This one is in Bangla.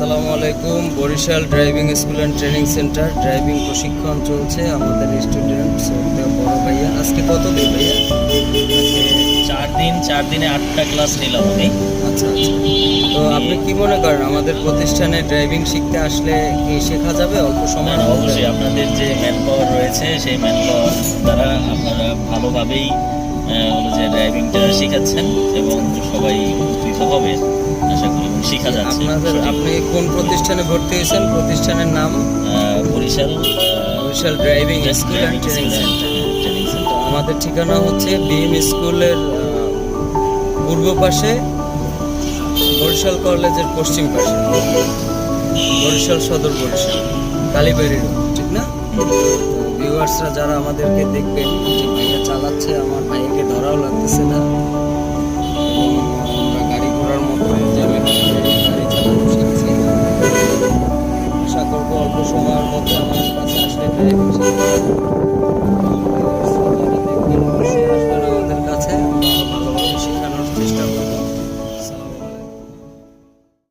আসসালামু আলাইকুম। Barishal driving school and training centre driving প্রশিক্ষণ চলছে। আমাদের স্টুডেন্ট বড় ভাইয়া, আজকে কত দিন ভাইয়া? আজকে 4 দিনে 8টা ক্লাস নিলাম আমি। আচ্ছা আচ্ছা। তো আপনি কি মনে করেন আমাদের প্রতিষ্ঠানে ড্রাইভিং শিখতে আসলে কি শেখা যাবে অল্প সময়? অবশ্যই আপনাদের যে ম্যান পাওয়ার রয়েছে সেই ম্যান পাওয়ার দ্বারা আপনারা ভালোভাবেই যে ড্রাইভিংটা শেখাচ্ছেন এবং সবাই উপকৃত হবে আশা করি, শেখা যাচ্ছে। আপনি কোন প্রতিষ্ঠানে ভর্তি হয়েছেন? প্রতিষ্ঠানের নাম Barishal driving school and training centre. আমাদের ঠিকানা হচ্ছে বিএম স্কুলের পূর্ব পাশে, বরিশাল কলেজের পশ্চিম পাশে, বরিশাল সদর, বরিশাল কালীবাড়ি রোড, ঠিক না? তো ভিউয়ার্সরা যারা আমাদেরকে দেখবেন, যে ভাইয়া চালাচ্ছে, আমার ভাইয়াকে ধরাও লাগতেছে না, এবং আমরা গাড়ি ঘোড়ার মতো যে আমি গাড়ি চালানো শিখছি। আশা করবো অল্প সময়ের মধ্যে আমাদের কাছে আসলে ড্রাইভিং শিখতে